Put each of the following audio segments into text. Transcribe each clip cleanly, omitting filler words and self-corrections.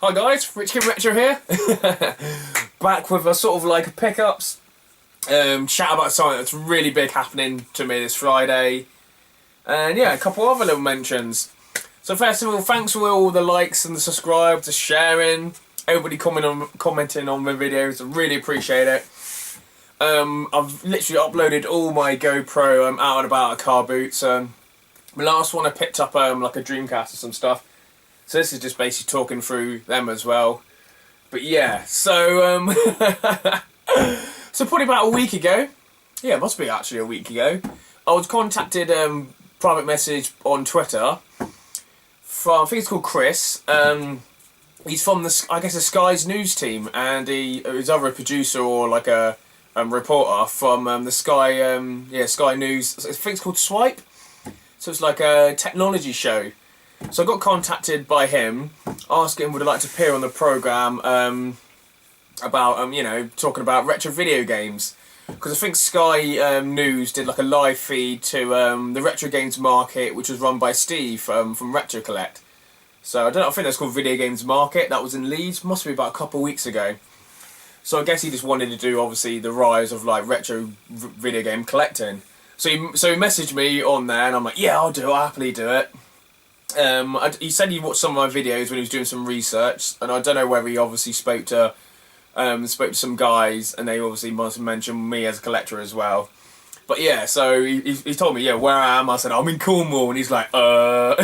Hi guys, Rich Kid Retro here. Back with a sort of like a pickups chat about something that's really big happening to me this Friday. And yeah, a couple other little mentions. So first of all, thanks for all the likes and the subscribes, the sharing, everybody commenting on the videos. I really appreciate it. I've literally uploaded all my GoPro out and about at car boots. My last one I picked up like a Dreamcast or some stuff. So this is just basically talking through them as well. But yeah, so so probably about a week ago, yeah, it must be actually a week ago, I was contacted private message on Twitter from, I think it's called Chris. He's from I guess the Sky's news team, and he's either a producer or like a reporter from the Sky Sky News. I think it's called Swipe. So it's like a technology show. So I got contacted by him, asking would I like to appear on the programme about, talking about retro video games. Because I think Sky News did like a live feed to the retro games market, which was run by Steve from Retro Collect. So I don't know, I think that's called Video Games Market. That was in Leeds, must be about a couple of weeks ago. So I guess he just wanted to do, obviously, the rise of like retro video game collecting. So he messaged me on there, and I'm like, yeah, I'll happily do it. He said he watched some of my videos when he was doing some research, and I don't know whether he obviously spoke to some guys, and they obviously must have mentioned me as a collector as well. But yeah, so he told me, yeah, where I am. I said, I'm in Cornwall, and he's like, Let's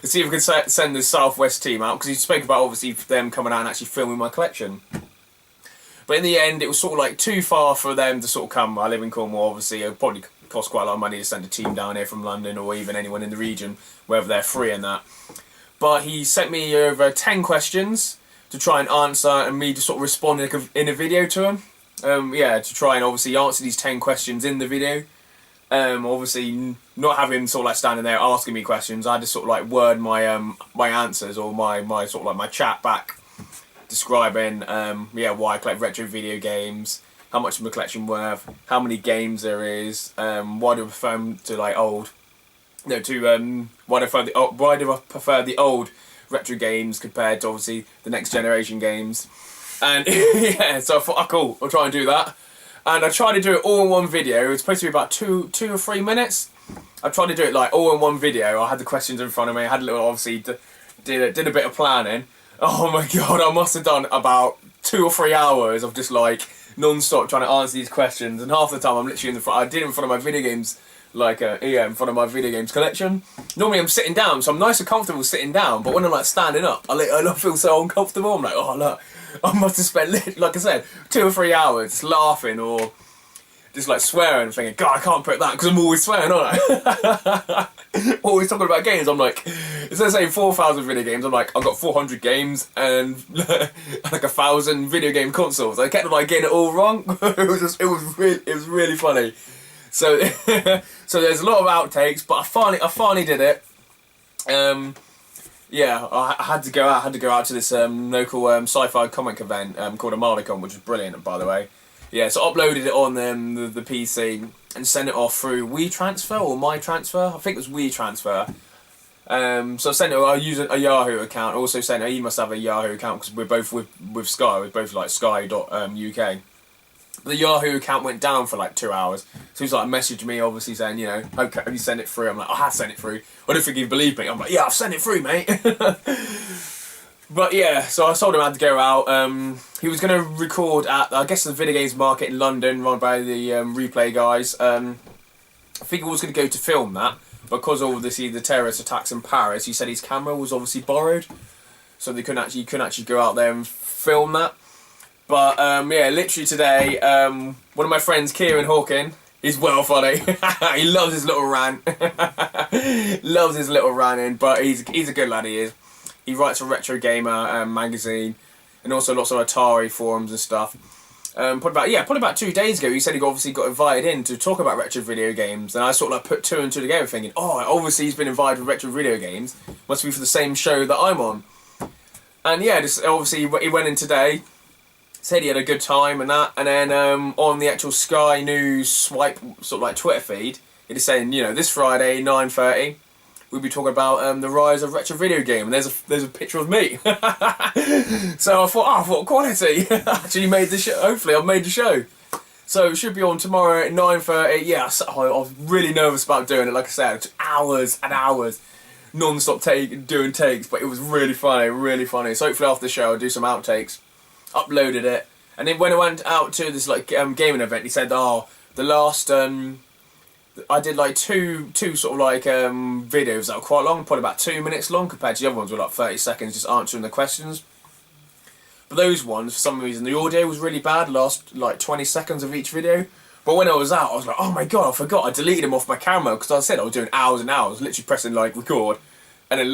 see if we can send the Southwest team out, because he spoke about obviously them coming out and actually filming my collection. But in the end, it was sort of like too far for them to sort of come. I live in Cornwall, obviously. It probably cost quite a lot of money to send a team down here from London, or even anyone in the region, whether they're free and that. But he sent me over 10 questions to try and answer, and me just sort of respond in a video to him. To try and obviously answer these 10 questions in the video. Obviously not having sort of like standing there asking me questions, I just sort of like word my my answers, or my sort of like my chat back, describing why I collect retro video games, how much of my collection worth, how many games there is, why do I prefer them to like old, why do I prefer the old retro games compared to obviously the next generation games, and yeah, so I thought, oh, cool, I'll try and do that, and I tried to do it all in one video. It was supposed to be about two or 3 minutes. I tried to do it like all in one video. I had the questions in front of me. I had a little, obviously did a bit of planning. Oh my god, I must have done about 2 or 3 hours of just like non-stop trying to answer these questions, and half the time I'm literally I did it in front of my video games, in front of my video games collection. Normally I'm sitting down, so I'm nice and comfortable sitting down, but when I'm like standing up, I feel so uncomfortable. I'm like, oh look, I must have spent, like I said, 2 or 3 hours just laughing or just like swearing and thinking, God, I can't put that, because I'm always swearing, aren't I? Always talking about games. I'm like, instead of saying 4,000 video games, I'm like, I've got 400 games and like 1,000 video game consoles. I kept like getting it all wrong. it was really funny. So so there's a lot of outtakes, but I finally did it. I had to go out to this local sci-fi comic event called Amalicon, which is brilliant, by the way. Yeah, so I uploaded it on the PC and sent it off through WeTransfer or MyTransfer. I think it was WeTransfer. So I sent it. I use a Yahoo account. I also sent it. He must have a Yahoo account, because we're both with Sky. We're both like Sky.uk. The Yahoo account went down for like 2 hours. So he's like messaged me, obviously saying, okay, have you sent it through? I'm like, I have sent it through. I don't think he believed me. I'm like, yeah, I've sent it through, mate. But yeah, so I told him I had to go out. He was going to record at, I guess, the Video Games Market in London, run by the Replay guys. I think he was going to go to film that, because of the terrorist attacks in Paris. He said his camera was obviously borrowed, so they couldn't actually go out there and film that. But literally today, one of my friends, Kieran Hawking, he's well funny. He loves his little rant. Loves his little ranting, but he's a good lad, he is. He writes for Retro Gamer magazine, and also lots of Atari forums and stuff. Probably about 2 days ago, he said he obviously got invited in to talk about retro video games, and I sort of like put 2 and 2 together, thinking, oh, obviously he's been invited for retro video games. Must be for the same show that I'm on. And yeah, just obviously he went in today, said he had a good time and that, and then on the actual Sky News Swipe sort of like Twitter feed, it is saying, this Friday 9:30. we'll be talking about the rise of retro video game, and there's a picture of me. So I thought quality. Actually made the show. Hopefully I've made the show. So it should be on tomorrow at 9:30. Yeah, I was really nervous about doing it. Like I said, it took hours and hours, non-stop doing takes, but it was really funny, really funny. So hopefully after the show I'll do some outtakes. Uploaded it, and then when I went out to this gaming event, he said, "Oh, the last I did like two sort of like videos that were quite long, probably about 2 minutes long, compared to the other ones were like 30 seconds, just answering the questions. But those ones, for some reason, the audio was really bad, last like 20 seconds of each video. But when I was out, I was like, oh my god, I forgot, I deleted them off my camera, because I said I was doing hours and hours, literally pressing like record, and then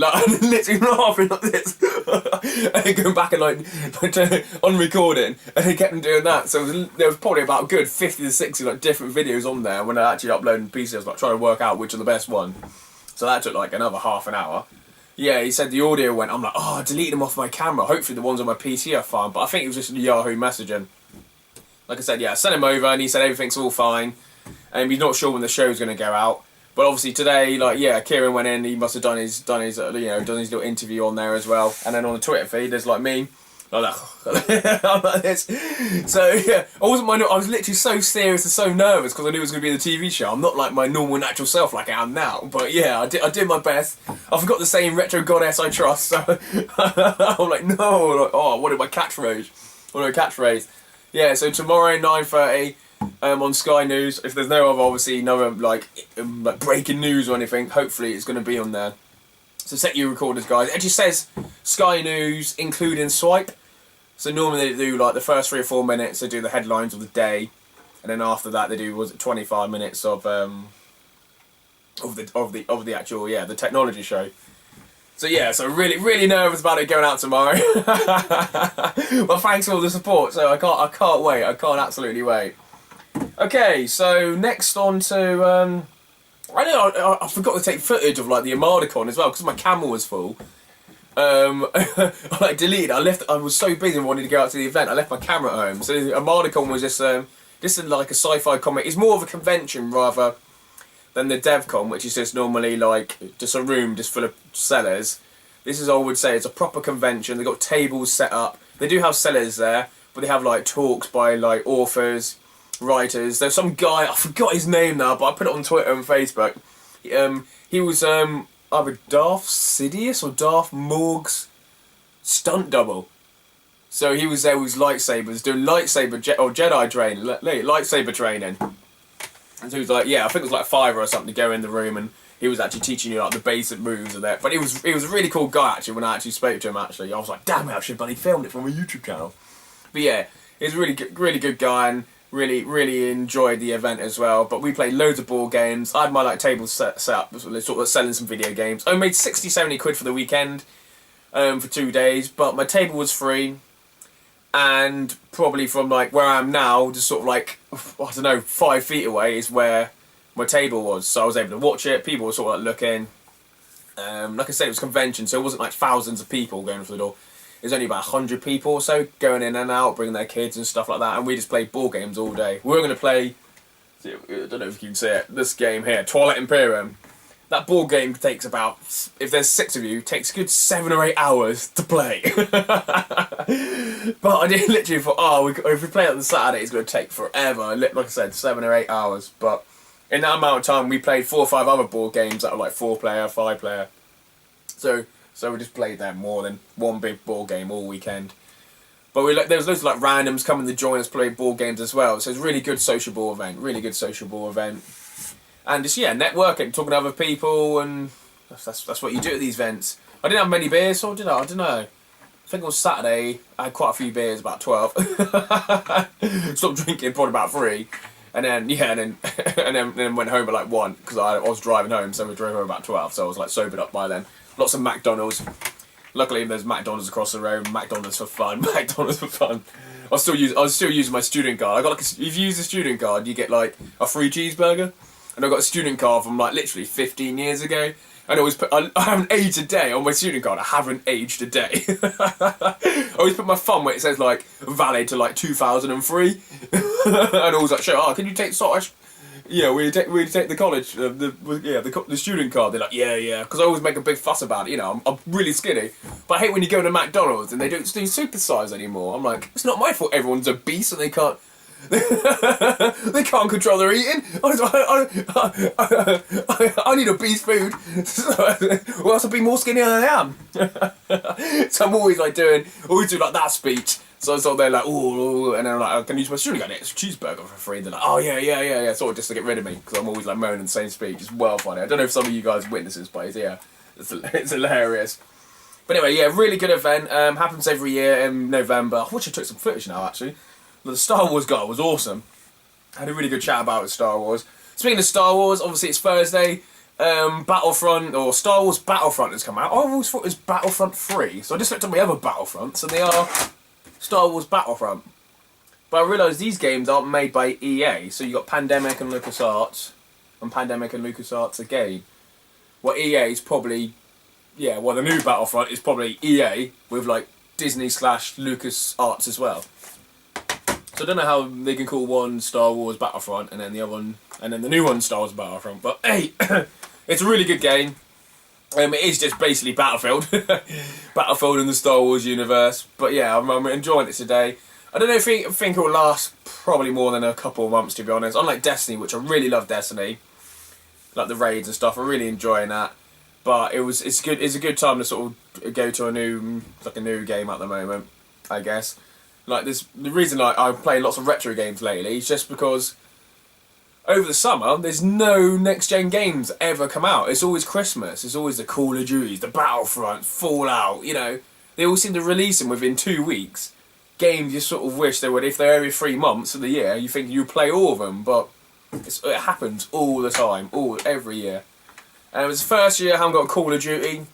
literally laughing like this, and then going back and like on recording, and then kept on doing that. So there was probably about a good 50 to 60 like different videos on there. When I actually uploaded the PC, I was like trying to work out which are the best one. So that took like another half an hour. Yeah, he said the audio went. I'm like, oh, I deleted them off my camera. Hopefully the ones on my PC are fine. But I think it was just Yahoo messaging. Like I said, yeah, I sent him over, and he said everything's all fine, and he's not sure when the show's going to go out. But obviously today, like, yeah, Kieran went in. He must have done his done his little interview on there as well. And then on the Twitter feed, there's like me, like that, I'm like this. So yeah, I was literally so serious and so nervous because I knew it was going to be the TV show. I'm not like my normal natural self like I am now. But yeah, I did my best. I forgot the saying "retro goddess I trust." So I'm like, no, like, oh, I wanted my catchphrase. Yeah, so tomorrow 9:30. On Sky News. If there's no other like breaking news or anything, hopefully it's going to be on there. So set your recorders, guys. It just says Sky News, including swipe. So normally they do like the first 3 or 4 minutes. They do the headlines of the day, and then after that they do 25 minutes of the actual the technology show. So yeah, so really nervous about it going out tomorrow. Well, thanks for all the support. So I can't wait. I can't absolutely wait. Okay, so next on to I forgot to take footage of like the ArmadaCon as well because my camera was full. I like deleted. I was so busy wanting to go out to the event. I left my camera at home. So the ArmadaCon was just like a sci-fi comic. It's more of a convention rather than the DevCon, which is just normally like just a room just full of sellers. This is, I would say, it's a proper convention. They've got tables set up. They do have sellers there, but they have like talks by like authors, writers. There's some guy, I forgot his name now, but I put it on Twitter and Facebook. He was either Darth Sidious or Darth Morg's stunt double. So he was there with his lightsabers doing Jedi training, lightsaber training. And so he was like, yeah, I think it was like $5 or something to go in the room, and he was actually teaching you like the basic moves of that. But he was a really cool guy actually. When I actually spoke to him, actually, I was like, damn it, I should bloody filmed it for my YouTube channel. But yeah, he's a really good guy, and really enjoyed the event as well. But we played loads of board games. I had my like table set up, sort of selling some video games. I made 60-70 quid for the weekend, for 2 days. But my table was free, and probably from like where I am now, just sort of like I don't know, 5 feet away is where my table was. So I was able to watch it. People were sort of like looking. Like I said, it was a convention, so it wasn't like thousands of people going through the door. There's only about 100 people or so going in and out, bringing their kids and stuff like that, and we just played board games all day. We were going to play, I don't know if you can see it, this game here, Twilight Imperium. That board game takes about, if there's 6 of you, takes a good 7 or 8 hours to play. But I did literally thought, if we play it on the Saturday, it's going to take forever. Like I said, 7 or 8 hours. But in that amount of time, we played 4 or 5 other board games that are like 4-player, 5-player. So we just played that more than one big board game all weekend. But there was loads of like randoms coming to join us play board games as well. So it's a really good sociable event. And just networking, talking to other people, and that's what you do at these events. I didn't have many beers, or did I? I don't know. I think on Saturday I had quite a few beers, about 12. Stopped drinking probably about 3. And then went home at like 1 because I was driving home, so we drove home about 12. So I was like sobered up by then. Lots of McDonald's. Luckily, there's McDonald's across the road. McDonald's for fun. I was still using my student card. I got if you use a student card, you get like a free cheeseburger. And I got a student card from like literally 15 years ago. And I always I haven't aged a day on my student card. I haven't aged a day. I always put my thumb where it says like valid to like 2003. And I was like, sure, can you take Yeah, we take the college, the student card. They're like, yeah, because I always make a big fuss about it. You know, I'm really skinny, but I hate when you go to McDonald's and they don't do supersize anymore. I'm like, it's not my fault. Everyone's obese and they can't. They can't control their eating. I need obese food, or else I'll be more skinny than I am. So I'm always like always do like that speech. So they're like, ooh, and then I'm like, I can use my student card. It's a cheeseburger for free. They're like, oh yeah, sort of just to get rid of me because I'm always like moaning the same speech. It's well funny. I don't know if some of you guys witness this, but it's hilarious. But anyway, yeah, really good event. Happens every year in November. I wish I took some footage now actually. The Star Wars guy was awesome. I had a really good chat about it, Star Wars. Speaking of Star Wars, obviously it's Thursday. Battlefront, or Star Wars Battlefront has come out. I always thought it was Battlefront 3, so I just looked at my other Battlefronts, and they are Star Wars Battlefront. But I realised these games aren't made by EA, so you got Pandemic and LucasArts, and Pandemic and LucasArts again. Well, EA is probably, the new Battlefront is probably EA with like Disney / LucasArts as well. So I don't know how they can call one Star Wars Battlefront and then the other one, and then the new one Star Wars Battlefront. But hey, it's a really good game. It is just basically Battlefield, Battlefield in the Star Wars universe. But yeah, I'm enjoying it today. I don't know if I think it will last probably more than a couple of months, to be honest. Unlike Destiny, which I really love Destiny, like the raids and stuff. I'm really enjoying that. But it's good. It's a good time to sort of go to a new game at the moment, I guess. Like the reason like I'm playing lots of retro games lately is just because over the summer there's no next gen games ever come out. It's always Christmas. It's always the Call of Duties, the Battlefront, Fallout. You know, they all seem to release them within 2 weeks. Games you sort of wish they would, if they're every 3 months of the year. You think you play all of them, but it happens all the time, every year. And it was the first year I haven't got Call of Duty.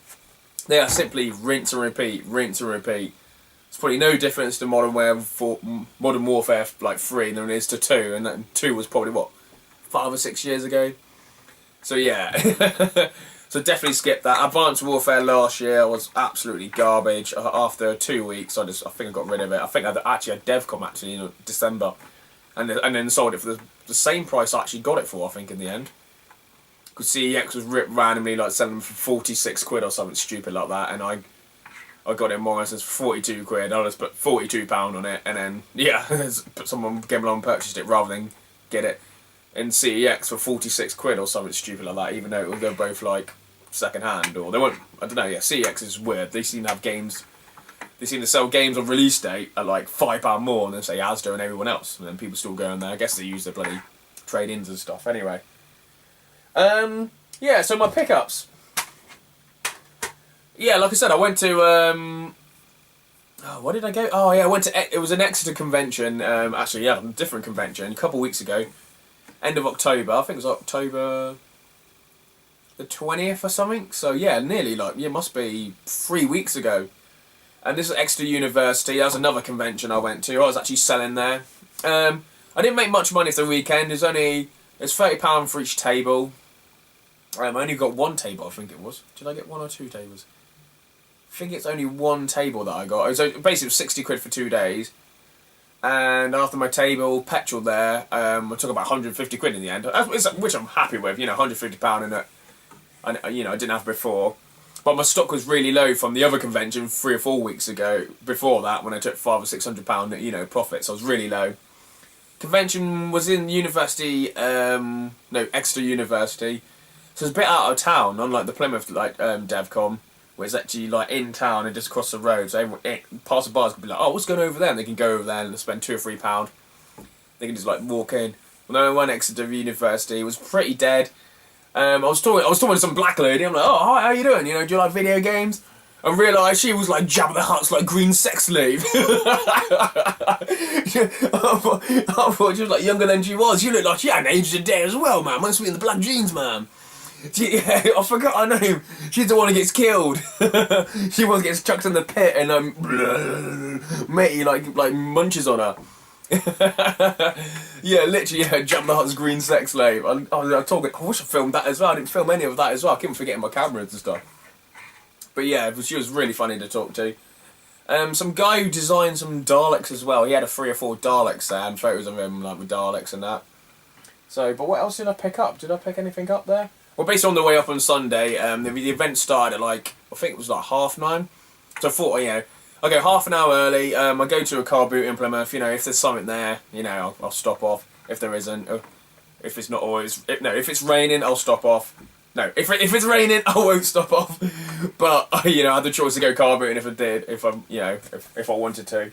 They are simply rinse and repeat, rinse and repeat. It's probably no difference to Modern Warfare like 3 than it is to 2, and that 2 was probably 5 or 6 years ago. So yeah, so definitely skip that. Advanced Warfare last year was absolutely garbage. After 2 weeks, I think I got rid of it. I think I actually had DevCom in December, and then sold it for the same price I actually got it for. I think in the end, because CEX was randomly like selling them for 46 quid or something stupid like that, and I got it more or less as 42 quid. I just put £42 on it, and then someone came along and purchased it rather than get it in CEX for 46 quid or something stupid like that. Even though they're both like second hand, or they won't. I don't know. Yeah, CEX is weird. They seem to have games. They seem to sell games on release date at like £5 more than say Asda and everyone else, and then people still go in there. I guess they use their bloody trade-ins and stuff. Anyway, yeah. So my pickups. Yeah, like I said, I went to what did I go? Oh yeah, I went to it was an Exeter convention. Actually, yeah, a different convention a couple of weeks ago, end of October. I think it was October the 20th or something. So yeah, nearly must be 3 weeks ago. And this is Exeter University. That was another convention I went to. I was actually selling there. I didn't make much money for the weekend. It's £30 for each table. I only got one table, I think it was. Did I get 1 or 2 tables? I think it's only one table that I got. Basically, it was 60 quid for 2 days. And after my table, petrol there, I took about 150 quid in the end, which I'm happy with. £150 in it. I didn't have before. But my stock was really low from the other convention 3 or 4 weeks ago. Before that, when I took £500 or £600, profits, I was really low. Convention was in university, Exeter University. So it's a bit out of town, unlike the Plymouth DevCom, where it's actually like in town and just across the road. So everyone, passers-by could be like, "Oh, what's going over there?" And they can go over there and spend £2 or £3. They can just like walk in. When I went Exeter University, it was pretty dead. I was talking to some black lady. I'm like, "Oh, hi, how you doing? Do you like video games?" And realised she was like Jabba the Hutt's like green sex slave. I thought she was like younger than she was. She looked like she hadn't aged a day as well, man. Must be in the black jeans, man. I forgot her name. She's the one who gets killed. She once gets chucked in the pit and matey like munches on her. Yeah, literally, Jabba the Hutt's green sex slave. I wish I filmed that as well. I didn't film any of that as well. I keep forgetting my cameras and stuff. But yeah, she was really funny to talk to. Some guy who designed some Daleks as well. He had 3 or 4 Daleks there and photos of him like with Daleks and that. So, but what else did I pick up? Did I pick anything up there? Well, based on the way up on Sunday, the event started at like, I think it was like 9:30. So I thought, you know, I'll go half an hour early. I go to a car boot in Plymouth. You know, if there's something there, you know, I'll stop off. If there isn't, if it's not always, if it's raining, I'll stop off. No, if it's raining, I won't stop off. But you know, I had the choice to go car booting if I did, if I wanted to.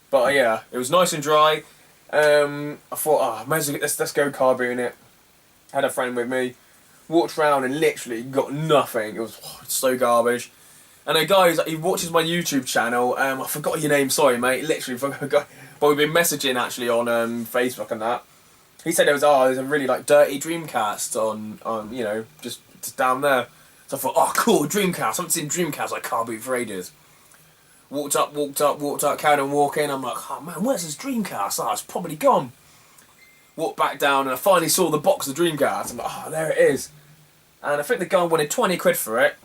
But yeah, it was nice and dry. I thought, might as well let's go car booting it. Had a friend with me, walked around and literally got nothing. It was so garbage. And a guy he watches my YouTube channel. I forgot your name. Sorry, mate. Literally forgot. But we've been messaging actually on Facebook and that. He said there's a really like dirty Dreamcast on you know just down there. So I thought, cool, Dreamcast. I haven't seen Dreamcast like car boot for ages. Walked up, carried on walking. I'm like, oh man, where's this Dreamcast? Oh, it's probably gone. Walked back down and I finally saw the box of Dreamcast. I'm like, oh, there it is. And I think the guy wanted 20 quid for it.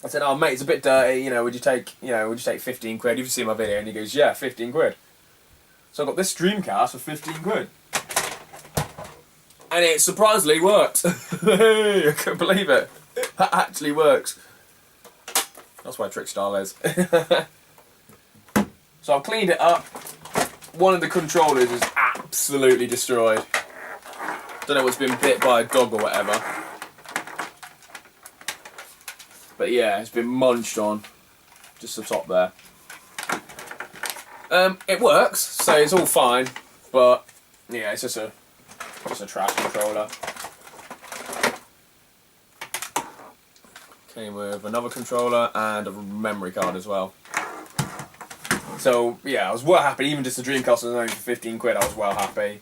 I said, oh mate, it's a bit dirty. You know, would you take 15 quid? You've seen my video, and he goes, yeah, 15 quid. So I got this Dreamcast for 15 quid. And it surprisingly worked. I couldn't believe it. That actually works. That's why Trickstar is. So I've cleaned it up. One of the controllers is absolutely destroyed. Don't know what's been bit by a dog or whatever. But yeah, it's been munched on. Just the top there. It works, so it's all fine. But yeah, it's just a trash controller. Came with another controller and a memory card as well. So yeah, I was well happy. Even just the Dreamcast was only for 15 quid. I was well happy.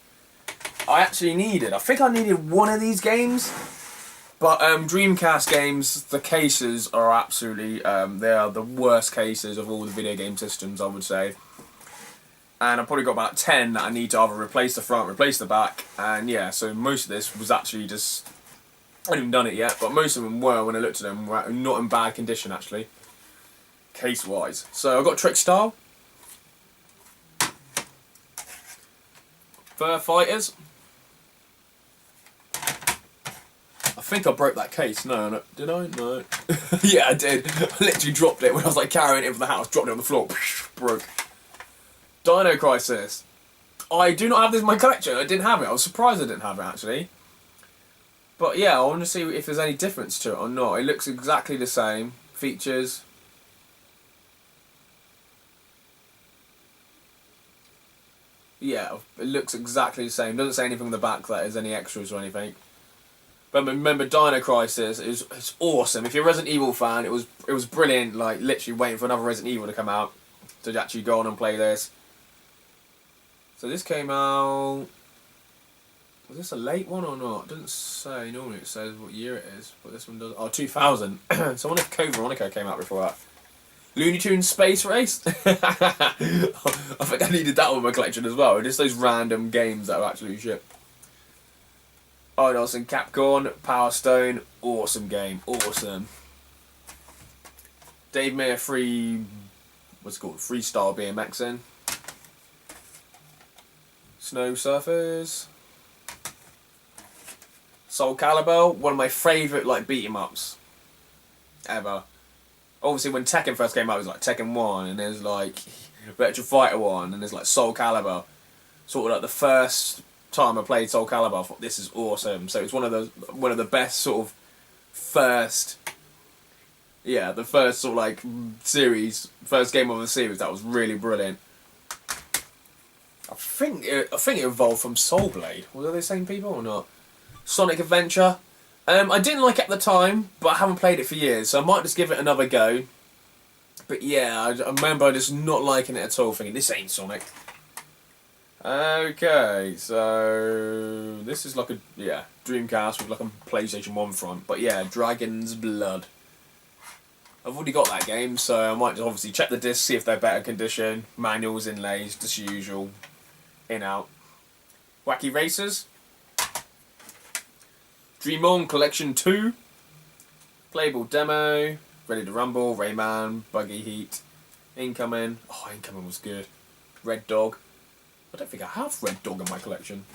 I think I needed one of these games. But Dreamcast games, the cases are absolutely, they are the worst cases of all the video game systems, I would say. And I've probably got about 10 that I need to either replace the front, replace the back, and yeah, so most of this was actually just, I haven't even done it yet, but most of them were, when I looked at them, were not in bad condition actually, case-wise. So I've got Trickstar, Fur Fighters. I think I broke that case. No, did I? No. Yeah, I did. I literally dropped it when I was like carrying it from the house, dropped it on the floor, broke. Dino Crisis. I do not have this in my collection. I didn't have it. I was surprised I didn't have it actually. But yeah, I want to see if there's any difference to it or not. It looks exactly the same. Features. Yeah, it looks exactly the same. Doesn't say anything on the back that there's any extras or anything. But remember, Dino Crisis is awesome. If you're a Resident Evil fan, it was brilliant. Like literally waiting for another Resident Evil to come out to actually go on and play this. So this came out. Was this a late one or not? It doesn't say. Normally it says what year it is, but this one does. Oh, 2000. So I wonder if Code Veronica came out before that. Looney Tunes Space Race. I think I needed that one in my collection as well. Just those random games that are actually shit. Oh, Nelson, Capcom, Power Stone, awesome game, awesome. Dave Mayer what's it called? Freestyle BMXing. Snow Surfers. Soul Calibur, one of my favourite like beat 'em ups ever. Obviously, when Tekken first came out, it was like Tekken 1, and there's like Virtua Fighter 1, and there's like Soul Calibur. Sort of like the first time I played Soul Calibur, I thought this is awesome. So it's one of the best sort of first sort of like series, first game of the series that was really brilliant. I think it evolved from Soul Blade. Were they the same people or not? Sonic Adventure. I didn't like it at the time, but I haven't played it for years, so I might just give it another go. But yeah, I remember just not liking it at all, thinking this ain't Sonic. Okay, so this is like a Dreamcast with like a PlayStation 1 front, but yeah, Dragon's Blood. I've already got that game, so I might just obviously check the discs, see if they're better condition, manuals, inlays, just usual, in out. Wacky Racers. Dream On Collection 2. Playable Demo. Ready to Rumble, Rayman, Buggy Heat. Incoming. Oh, Incoming was good. Red Dog. I don't think I have Red Dog in my collection.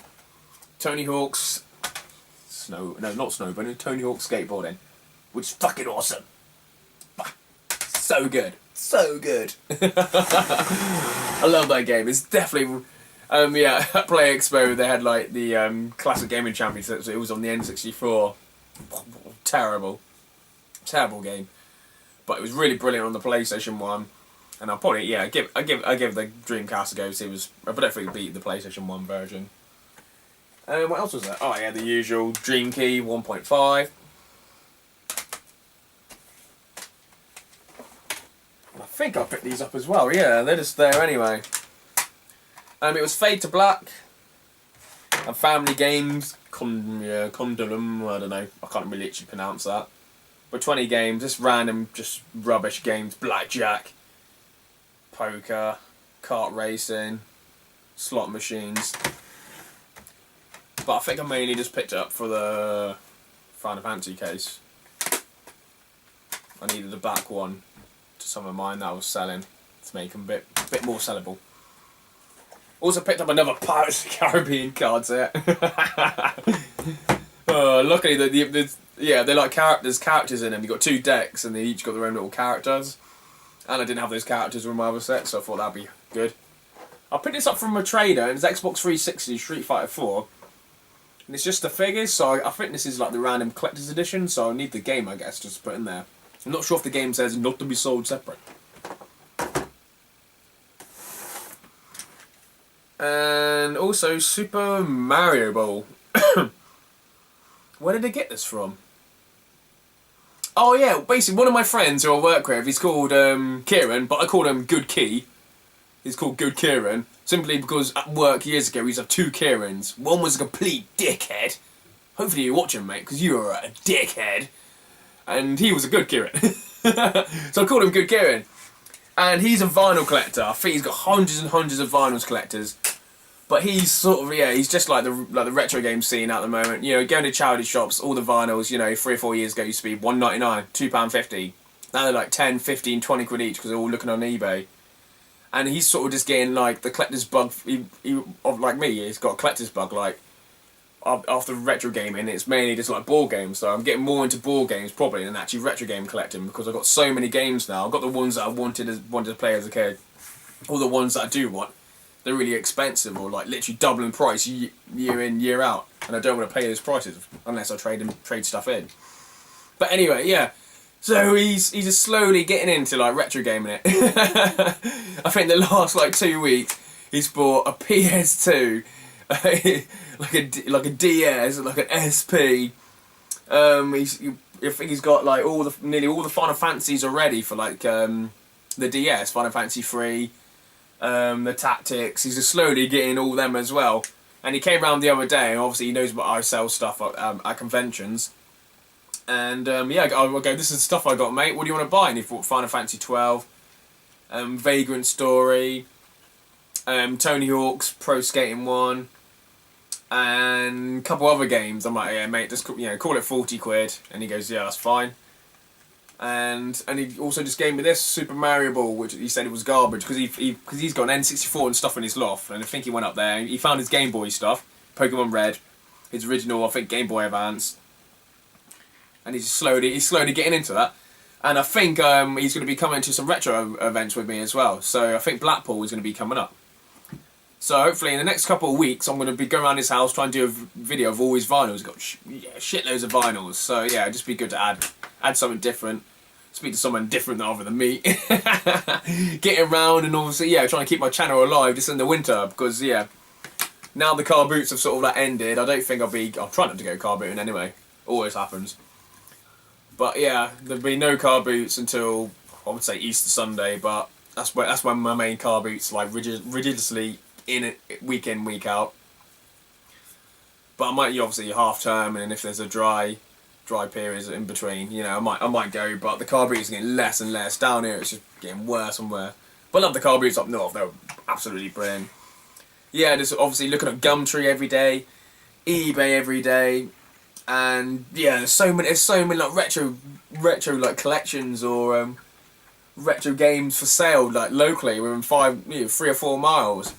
Tony Hawk's not snowboarding, Tony Hawk skateboarding, which is fucking awesome. So good. So good. I love that game. It's definitely... at Play Expo, they had like the Classic Gaming Championships. It was on the N64. Terrible game. But it was really brilliant on the PlayStation 1. And I'll probably, I give the Dreamcast a go. But I don't think it beat the PlayStation 1 version. What else was there? Oh yeah, the usual Dream Key 1.5. I think I picked these up as well. Yeah, they're just there anyway. It was Fade to Black and Family Games Condolum. I don't know. I can't really actually pronounce that. But 20 games, just random, just rubbish games. Blackjack, poker, kart racing, slot machines. But I think I mainly just picked it up for the Final Fantasy case. I needed a back one to some of mine that I was selling to make them a bit more sellable. Also picked up another Pirates of the Caribbean card set. Luckily, they're like characters in them. You got 2 decks, and they each got their own little characters. And I didn't have those characters with my other set, so I thought that'd be good. I picked this up from a trader, and it's Xbox 360 Street Fighter 4. And it's just the figures, so I think this is like the random collector's edition, so I need the game, I guess, just to put in there. I'm not sure if the game says not to be sold separate. And also Super Mario Ball. Where did I get this from? Oh yeah, basically one of my friends who I work with, he's called Kieran, but I call him Good Key. He's called Good Kieran, simply because at work years ago we used to have 2 Kierans. One was a complete dickhead. Hopefully you watch him, mate, because you are a dickhead. And he was a good Kieran. So I called him Good Kieran. And he's a vinyl collector. I think he's got hundreds and hundreds of vinyls collectors. But he's sort of, he's just like the retro game scene at the moment. You know, going to charity shops, all the vinyls, 3 or 4 years ago used to be £1.99, £2.50. Now they're like 10, 15, 20 quid each because they're all looking on eBay. And he's sort of just getting like the collector's bug, like me, he's got a collector's bug, like, after retro gaming, it's mainly just like board games. So I'm getting more into board games probably than actually retro game collecting because I've got so many games now. I've got the ones that I wanted to play as a kid, all the ones that I do want. They're really expensive or like literally doubling price year in, year out, and I don't want to pay those prices unless I trade stuff in. But anyway, yeah. So he's just slowly getting into like retro gaming it. I think the last like 2 weeks he's bought a PS2, like a DS, like an SP. I think he's got like nearly all the Final Fantasies already for like the DS, Final Fantasy 3. The Tactics, he's just slowly getting all them as well. And he came round the other day, and obviously he knows what I sell stuff at conventions. And I go, this is the stuff I got, mate, what do you want to buy? And he bought Final Fantasy 12, Vagrant Story, Tony Hawk's Pro Skating 1, and a couple other games. I'm like, yeah, mate, just call it 40 quid. And he goes, yeah, that's fine. And he also just gave me this Super Mario Ball, which he said it was garbage because he's got an N64 and stuff in his loft, and I think he went up there and he found his Game Boy stuff, Pokemon Red, his original I think Game Boy Advance, and he's slowly getting into that. And I think he's going to be coming to some retro events with me as well. So I think Blackpool is going to be coming up. So hopefully in the next couple of weeks I'm going to be going around his house trying to do a video of all his vinyls. He's got shitloads of vinyls. So yeah, it'd just be good to add something different. Speak to someone different other than me. Getting around and obviously trying to keep my channel alive just in the winter because now the car boots have sort of like ended. I don't think I'll try not to go car booting anyway. Always happens. But yeah, there'll be no car boots until I would say Easter Sunday, but that's when my main car boots like religiously in it week in, week out. But I might obviously half term, and if there's a dry periods in between, I might go, but the car boots are getting less and less. Down here it's just getting worse and worse. But I love the car boots up north, they're absolutely brilliant. Yeah, just obviously looking at Gumtree every day, eBay every day, and yeah, there's so many like retro like collections or retro games for sale like locally within 3 or 4 miles.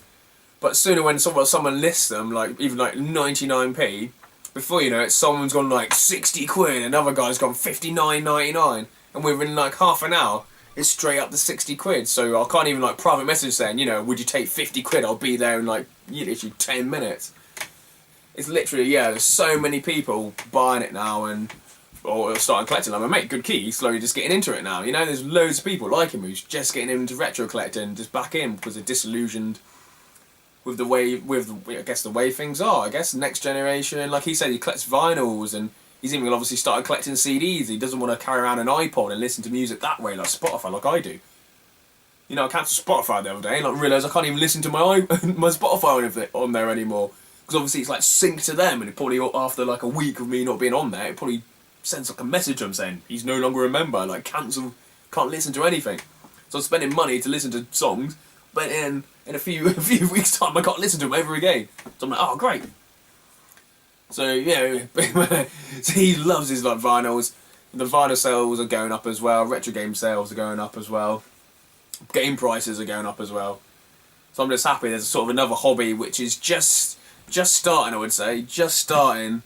But sooner when someone lists them, like even like 99p, before you know it, someone's gone like 60 quid, another guy's gone 59.99, and within like half an hour, it's straight up to 60 quid. So I can't even like private message saying, you know, would you take 50 quid? I'll be there in like literally 10 minutes. It's literally, yeah, there's so many people buying it now and or starting collecting. Like my mate, Good Key, he's slowly just getting into it now. You know, there's loads of people like him who's just getting into retro collecting, just back in because they're disillusioned with the way, I guess the way things are. I guess next generation, like he said, he collects vinyls and he's even obviously started collecting CDs. He doesn't want to carry around an iPod and listen to music that way, like Spotify, like I do. You know, I cancelled Spotify the other day and I realised I can't even listen to my Spotify on there anymore. Because obviously it's like synced to them, and it probably after like a week of me not being on there, it probably sends like a message to them saying he's no longer a member, like cancel, can't listen to anything. So I'm spending money to listen to songs, but in a few weeks time I can't listen to them ever again. So I'm like, oh great. So yeah, so he loves his like vinyls. The vinyl sales are going up as well. Retro game sales are going up as well. Game prices are going up as well. So I'm just happy there's sort of another hobby which is just starting, I would say, just starting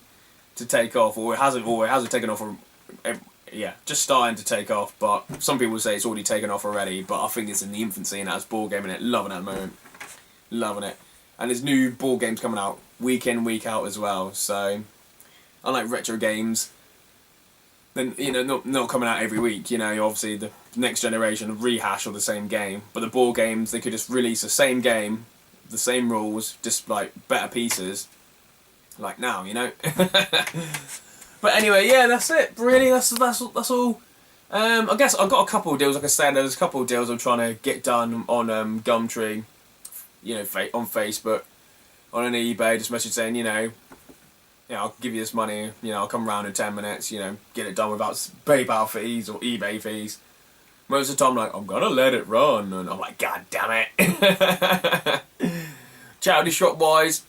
to take off, or it hasn't taken off. Yeah, just starting to take off. But some people say it's already taken off already. But I think it's in the infancy and as board gaming it, loving it at the moment, loving it. And there's new board games coming out week in, week out as well. So unlike retro games, then you know not coming out every week. You know, obviously the next generation rehash of the same game. But the board games, they could just release the same game, the same rules, just like better pieces. Like now, you know. But anyway, yeah, that's it. Really, that's all. I guess I've got a couple of deals. Like I said, there's a couple of deals I'm trying to get done on Gumtree. You know, on Facebook, on an eBay. Just message saying, you know, I'll give you this money. You know, I'll come around in 10 minutes. You know, get it done without PayPal fees or eBay fees. Most of the time, I'm like, I'm gonna let it run, and I'm like, God damn it. Charity shop wise.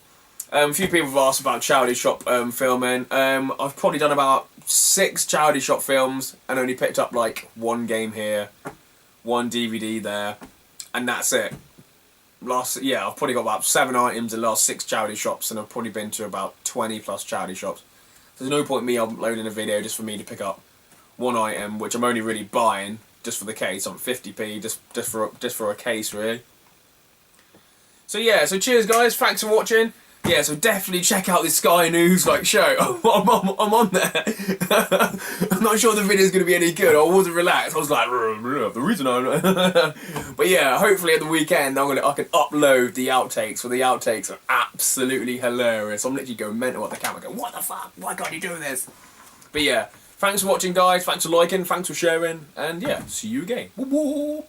A few people have asked about charity shop filming. I've probably done about 6 charity shop films and only picked up like 1 game here, 1 DVD there, and that's it. I've probably got about 7 items in the last 6 charity shops, and I've probably been to about 20 plus charity shops. So there's no point in me uploading a video just for me to pick up 1 item, which I'm only really buying just for the case on 50p, just for a case really. So yeah, so cheers guys, thanks for watching. Yeah, so definitely check out this Sky News show. I'm on there. I'm not sure the video's going to be any good. I wasn't relaxed. I was like, the reason I'm... But yeah, hopefully at the weekend I can upload the outtakes. For the outtakes are absolutely hilarious. I'm literally going mental at the camera going, what the fuck? Why can't you do this? But yeah, thanks for watching guys. Thanks for liking. Thanks for sharing. And yeah, see you again. Woo-woo.